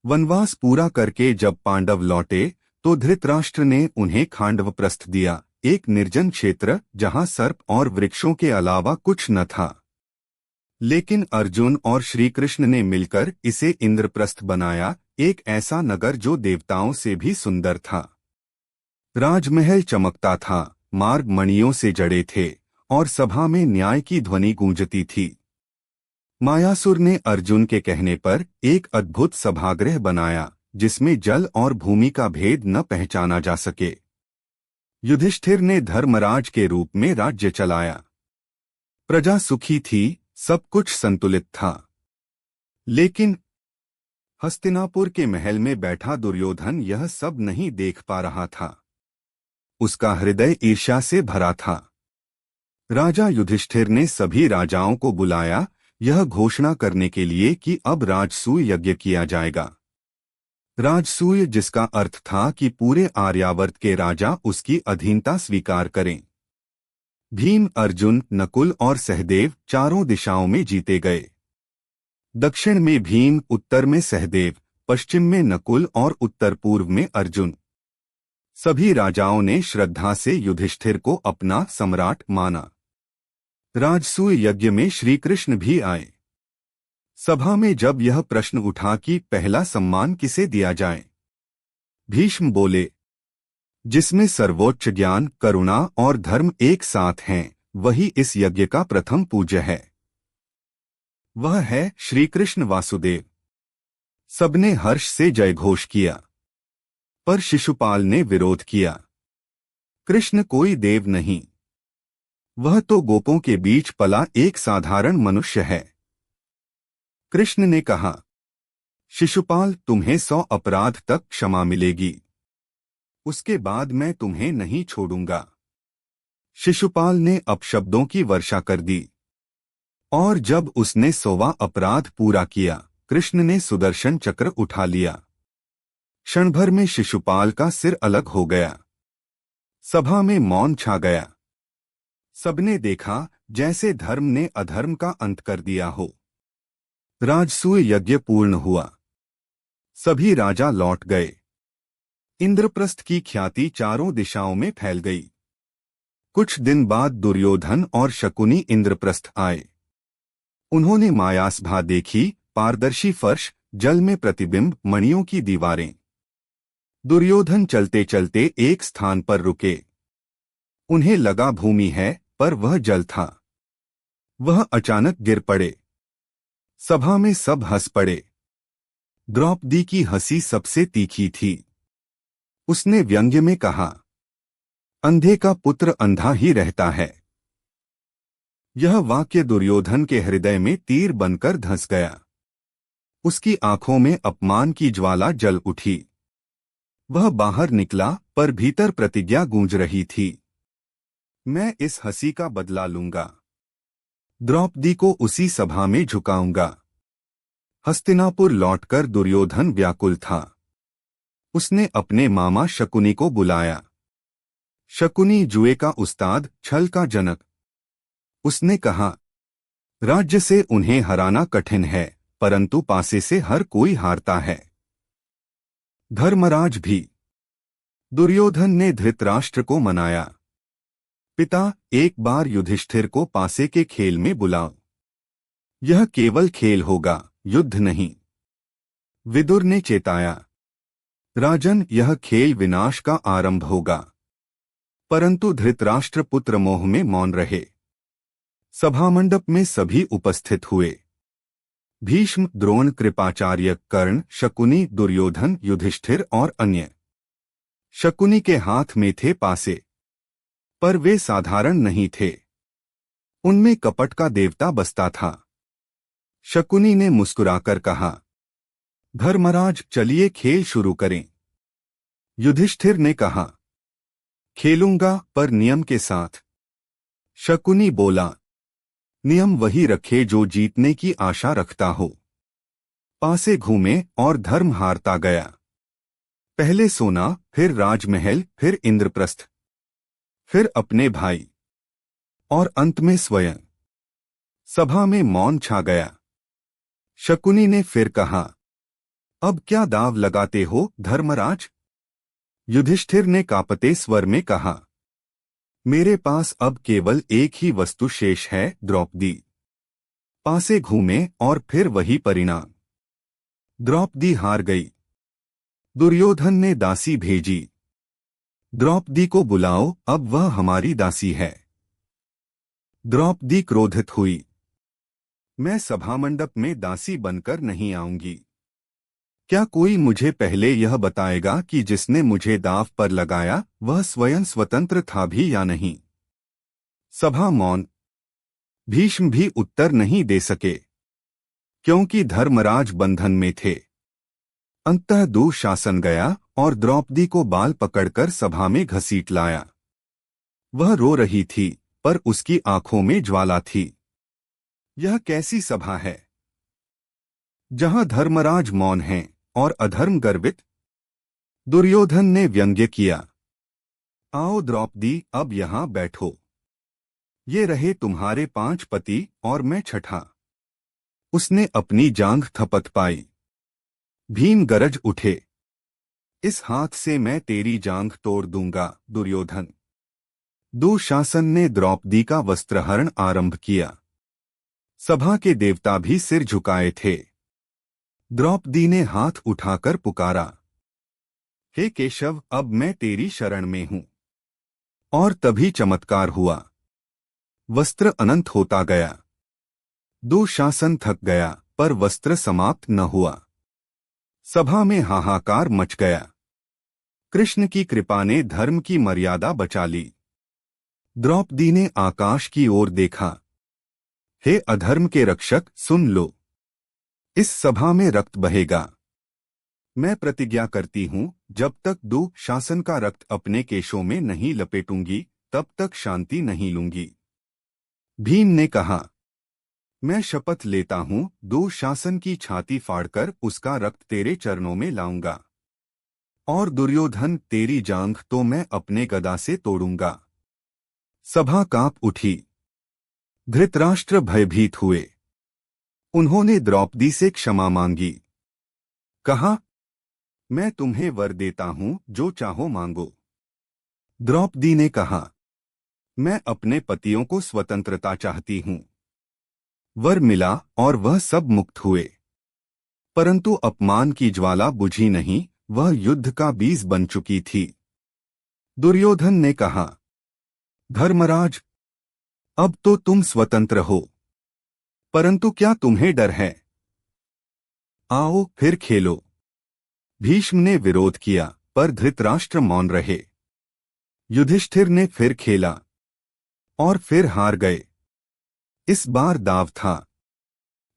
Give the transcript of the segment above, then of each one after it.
वनवास पूरा करके जब पांडव लौटे तो धृतराष्ट्र ने उन्हें खांडवप्रस्थ दिया, एक निर्जन क्षेत्र जहां सर्प और वृक्षों के अलावा कुछ न था। लेकिन अर्जुन और श्री कृष्ण ने मिलकर इसे इंद्रप्रस्थ बनाया, एक ऐसा नगर जो देवताओं से भी सुंदर था। राजमहल चमकता था, मार्ग मणियों से जड़े थे और सभा में न्याय की ध्वनि गूंजती थी। मायासुर ने अर्जुन के कहने पर एक अद्भुत सभागृह बनाया जिसमें जल और भूमि का भेद न पहचाना जा सके। युधिष्ठिर ने धर्मराज के रूप में राज्य चलाया। प्रजा सुखी थी, सब कुछ संतुलित था। लेकिन हस्तिनापुर के महल में बैठा दुर्योधन यह सब नहीं देख पा रहा था। उसका हृदय ईर्ष्या से भरा था। राजा युधिष्ठिर ने सभी राजाओं को बुलाया, यह घोषणा करने के लिए कि अब राजसूय यज्ञ किया जाएगा। राजसूय जिसका अर्थ था कि पूरे आर्यावर्त के राजा उसकी अधीनता स्वीकार करें। भीम, अर्जुन, नकुल और सहदेव चारों दिशाओं में जीते गए। दक्षिण में भीम, उत्तर में सहदेव, पश्चिम में नकुल और उत्तर पूर्व में अर्जुन। सभी राजाओं ने श्रद्धा से युधिष्ठिर को अपना सम्राट माना। राजसूय यज्ञ में श्री कृष्ण भी आए। सभा में जब यह प्रश्न उठा कि पहला सम्मान किसे दिया जाए, भीष्म बोले, जिसमें सर्वोच्च ज्ञान, करुणा और धर्म एक साथ हैं, वही इस यज्ञ का प्रथम पूज्य है। वह है श्री कृष्ण वासुदेव। सबने हर्ष से जयघोष किया, पर शिशुपाल ने विरोध किया। कृष्ण कोई देव नहीं, वह तो गोपों के बीच पला एक साधारण मनुष्य है। कृष्ण ने कहा, शिशुपाल, तुम्हें 100 अपराध तक क्षमा मिलेगी, उसके बाद मैं तुम्हें नहीं छोड़ूंगा। शिशुपाल ने अपशब्दों की वर्षा कर दी और जब उसने 100वां अपराध पूरा किया, कृष्ण ने सुदर्शन चक्र उठा लिया। क्षण भर में शिशुपाल का सिर अलग हो गया। सभा में मौन छा गया। सबने देखा जैसे धर्म ने अधर्म का अंत कर दिया हो। राजसूय यज्ञ पूर्ण हुआ। सभी राजा लौट गए। इंद्रप्रस्थ की ख्याति चारों दिशाओं में फैल गई। कुछ दिन बाद दुर्योधन और शकुनी इंद्रप्रस्थ आए। उन्होंने मायासभा देखी, पारदर्शी फर्श, जल में प्रतिबिंब, मणियों की दीवारें। दुर्योधन चलते चलते एक स्थान पर रुके। उन्हें लगा भूमि है, पर वह जल था। वह अचानक गिर पड़े। सभा में सब हंस पड़े। द्रौपदी की हंसी सबसे तीखी थी। उसने व्यंग्य में कहा, अंधे का पुत्र अंधा ही रहता है। यह वाक्य दुर्योधन के हृदय में तीर बनकर धंस गया। उसकी आंखों में अपमान की ज्वाला जल उठी। वह बाहर निकला, पर भीतर प्रतिज्ञा गूंज रही थी, मैं इस हंसी का बदला लूंगा। द्रौपदी को उसी सभा में झुकाऊंगा। हस्तिनापुर लौटकर दुर्योधन व्याकुल था। उसने अपने मामा शकुनी को बुलाया। शकुनी जुए का उस्ताद, छल का जनक। उसने कहा, राज्य से उन्हें हराना कठिन है, परंतु पासे से हर कोई हारता है। धर्मराज भी। दुर्योधन ने धृतराष्ट्र को मनाया, पिता, एक बार युधिष्ठिर को पासे के खेल में बुलाओ। यह केवल खेल होगा, युद्ध नहीं। विदुर ने चेताया, राजन, यह खेल विनाश का आरंभ होगा। परंतु धृतराष्ट्र पुत्र मोह में मौन रहे। सभामंडप में सभी उपस्थित हुए। भीष्म, द्रोण, कृपाचार्य, कर्ण, शकुनी, दुर्योधन, युधिष्ठिर और अन्य। शकुनी के हाथ में थे पासे, पर वे साधारण नहीं थे। उनमें कपट का देवता बसता था। शकुनी ने मुस्कुराकर कहा, धर्मराज, चलिए खेल शुरू करें। युधिष्ठिर ने कहा, खेलूंगा, पर नियम के साथ। शकुनी बोला, नियम वही रखे जो जीतने की आशा रखता हो। पासे घूमे और धर्म हारता गया। पहले सोना, फिर राजमहल, फिर इंद्रप्रस्थ, फिर अपने भाई और अंत में स्वयं। सभा में मौन छा गया। शकुनी ने फिर कहा, अब क्या दाव लगाते हो धर्मराज? युधिष्ठिर ने कांपते स्वर में कहा। मेरे पास अब केवल एक ही वस्तु शेष है, द्रौपदी। पासे घूमे और फिर वही परिणाम। द्रौपदी हार गई। दुर्योधन ने दासी भेजी। द्रौपदी को बुलाओ, अब वह हमारी दासी है। द्रौपदी क्रोधित हुई। मैं सभामंडप में दासी बनकर नहीं आऊंगी। क्या कोई मुझे पहले यह बताएगा कि जिसने मुझे दांव पर लगाया वह स्वयं स्वतंत्र था भी या नहीं? सभा मौन। भीष्म भी उत्तर नहीं दे सके, क्योंकि धर्मराज बंधन में थे। अंततः दुशासन गया और द्रौपदी को बाल पकड़कर सभा में घसीट लाया। वह रो रही थी, पर उसकी आंखों में ज्वाला थी। यह कैसी सभा है जहां धर्मराज मौन हैं और अधर्म गर्वित? दुर्योधन ने व्यंग्य किया। आओ द्रौपदी, अब यहां बैठो। ये रहे तुम्हारे 5 पति और मैं छठा। उसने अपनी जांघ थपथ पाई। भीम गरज उठे। इस हाथ से मैं तेरी जांघ तोड़ दूंगा दुर्योधन। दुशासन ने द्रौपदी का वस्त्रहरण आरंभ किया। सभा के देवता भी सिर झुकाए थे। द्रौपदी ने हाथ उठाकर पुकारा, हे केशव, अब मैं तेरी शरण में हूं। और तभी चमत्कार हुआ। वस्त्र अनंत होता गया। दुशासन थक गया, पर वस्त्र समाप्त न हुआ। सभा में हाहाकार मच गया। कृष्ण की कृपा ने धर्म की मर्यादा बचा ली। द्रौपदी ने आकाश की ओर देखा। हे अधर्म के रक्षक, सुन लो। इस सभा में रक्त बहेगा। मैं प्रतिज्ञा करती हूं, जब तक दुशासन का रक्त अपने केशों में नहीं लपेटूंगी, तब तक शांति नहीं लूंगी। भीम ने कहा, मैं शपथ लेता हूं, दुशासन की छाती फाड़कर उसका रक्त तेरे चरणों में लाऊंगा। और दुर्योधन, तेरी जांघ तो मैं अपने गदा से तोड़ूंगा। सभा कांप उठी। धृतराष्ट्र भयभीत हुए। उन्होंने द्रौपदी से क्षमा मांगी। कहा, मैं तुम्हें वर देता हूं, जो चाहो मांगो। द्रौपदी ने कहा, मैं अपने पतियों को स्वतंत्रता चाहती हूं। वर मिला और वह सब मुक्त हुए। परंतु अपमान की ज्वाला बुझी नहीं, वह युद्ध का बीज बन चुकी थी। दुर्योधन ने कहा, धर्मराज, अब तो तुम स्वतंत्र हो, परंतु क्या तुम्हें डर है? आओ फिर खेलो। भीष्म ने विरोध किया, पर धृतराष्ट्र मौन रहे। युधिष्ठिर ने फिर खेला और फिर हार गए। इस बार दाव था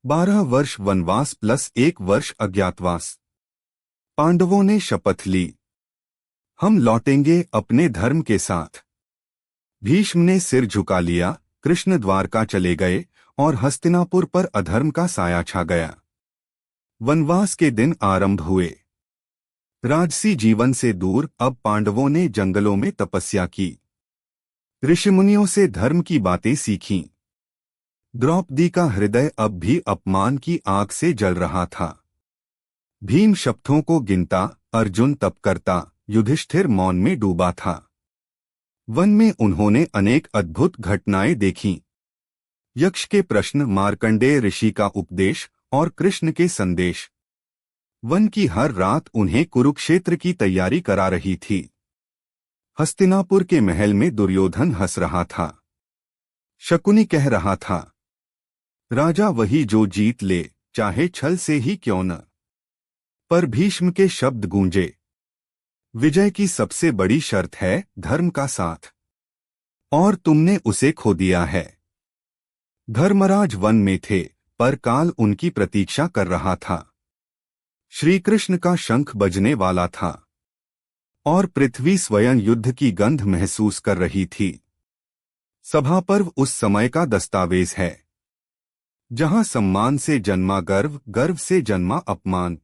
12 वर्ष वनवास प्लस 1 वर्ष अज्ञातवास। पांडवों ने शपथ ली, हम लौटेंगे अपने धर्म के साथ। भीष्म ने सिर झुका लिया। कृष्ण द्वारका चले गए और हस्तिनापुर पर अधर्म का साया छा गया। वनवास के दिन आरंभ हुए। राजसी जीवन से दूर अब पांडवों ने जंगलों में तपस्या की। ऋषिमुनियों से धर्म की बातें सीखीं। द्रौपदी का हृदय अब भी अपमान की आग से जल रहा था। भीम शब्दों को गिनता, अर्जुन तप करता, युधिष्ठिर मौन में डूबा था। वन में उन्होंने अनेक अद्भुत घटनाएं देखीं। यक्ष के प्रश्न, मार्कंडेय ऋषि का उपदेश और कृष्ण के संदेश। वन की हर रात उन्हें कुरुक्षेत्र की तैयारी करा रही थी। हस्तिनापुर के महल में दुर्योधन हंस रहा था। शकुनी कह रहा था, राजा वही जो जीत ले, चाहे छल से ही क्यों न। पर भीष्म के शब्द गूंजे, विजय की सबसे बड़ी शर्त है धर्म का साथ, और तुमने उसे खो दिया है। धर्मराज वन में थे, पर काल उनकी प्रतीक्षा कर रहा था। श्री कृष्ण का शंख बजने वाला था और पृथ्वी स्वयं युद्ध की गंध महसूस कर रही थी। सभा पर्व उस समय का दस्तावेज है, जहां सम्मान से जन्मा गर्व, गर्व से जन्मा अपमान,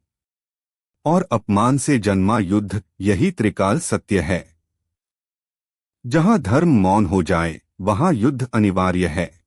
और अपमान से जन्मा युद्ध। यही त्रिकाल सत्य है। जहां धर्म मौन हो जाए, वहां युद्ध अनिवार्य है।